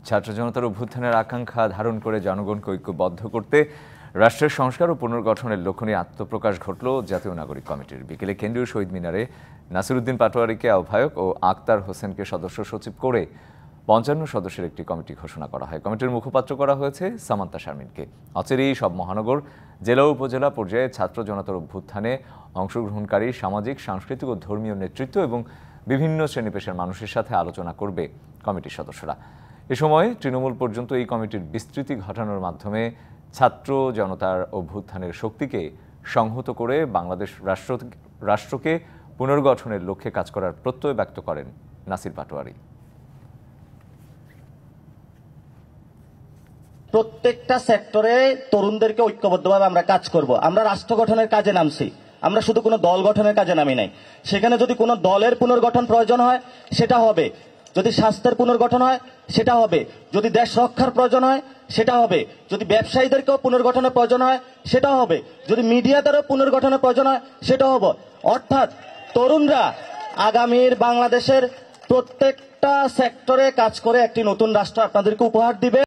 ছাত্র জনতার অভ্যুত্থানের আকাঙ্ক্ষা ধারণ করে জনগণকে ঐক্যবদ্ধ করতে রাষ্ট্রের সংস্কার ও পুনর্গঠনের লক্ষ্য নিয়ে আত্মপ্রকাশ ঘটল জাতীয় নাগরিক কমিটির। বিকেলে কেন্দ্রীয় শহীদ মিনারে নাসিরউদ্দিন পাটোয়ারীকে আহ্বায়ক ও আক্তার হোসেনকে সদস্য সচিব করে ৫৫ সদস্যের একটি কমিটি ঘোষণা করা হয়। কমিটির মুখপাত্র করা হয়েছে সামান্তা শারমিনকে। অচিরেই সব মহানগর, জেলা ও উপজেলা পর্যায়ে ছাত্র জনতার অভ্যুত্থানে অংশগ্রহণকারী সামাজিক, সাংস্কৃতিক ও ধর্মীয় নেতৃত্ব এবং বিভিন্ন শ্রেণী পেশার মানুষের সাথে আলোচনা করবে কমিটির সদস্যরা। এ সময় তৃণমূল পর্যন্ত এই কমিটির বিস্তৃতি ঘটানোর মাধ্যমে ছাত্র জনতার অভ্যুত্থানের শক্তিকে সংহত করে বাংলাদেশ রাষ্ট্রকে পুনর্গঠনের লক্ষ্যে কাজ করার প্রত্যয় ব্যক্ত করেন নাসির পাটোয়ারী। প্রত্যেকটা সেক্টরে তরুণদেরকে ঐক্যবদ্ধভাবে আমরা কাজ করব। আমরা রাষ্ট্র গঠনের কাজে নামছি, আমরা শুধু কোনো দল গঠনের কাজে নামি নাই। সেখানে যদি কোনো দলের পুনর্গঠন প্রয়োজন হয় সেটা হবে, যদি স্বাস্থ্যের পুনর্গঠন হয় সেটা হবে, যদি দেশ রক্ষার প্রয়োজন হয় সেটা হবে, যদি ব্যবসায়ীদেরকেও পুনর্গঠনের প্রয়োজন হয় সেটা হবে, যদি মিডিয়াদেরও পুনর্গঠনের প্রয়োজন হয় সেটা হবে। অর্থাৎ তরুণরা আগামীর বাংলাদেশের প্রত্যেকটা সেক্টরে কাজ করে একটি নতুন রাষ্ট্র আপনাদেরকে উপহার দিবে।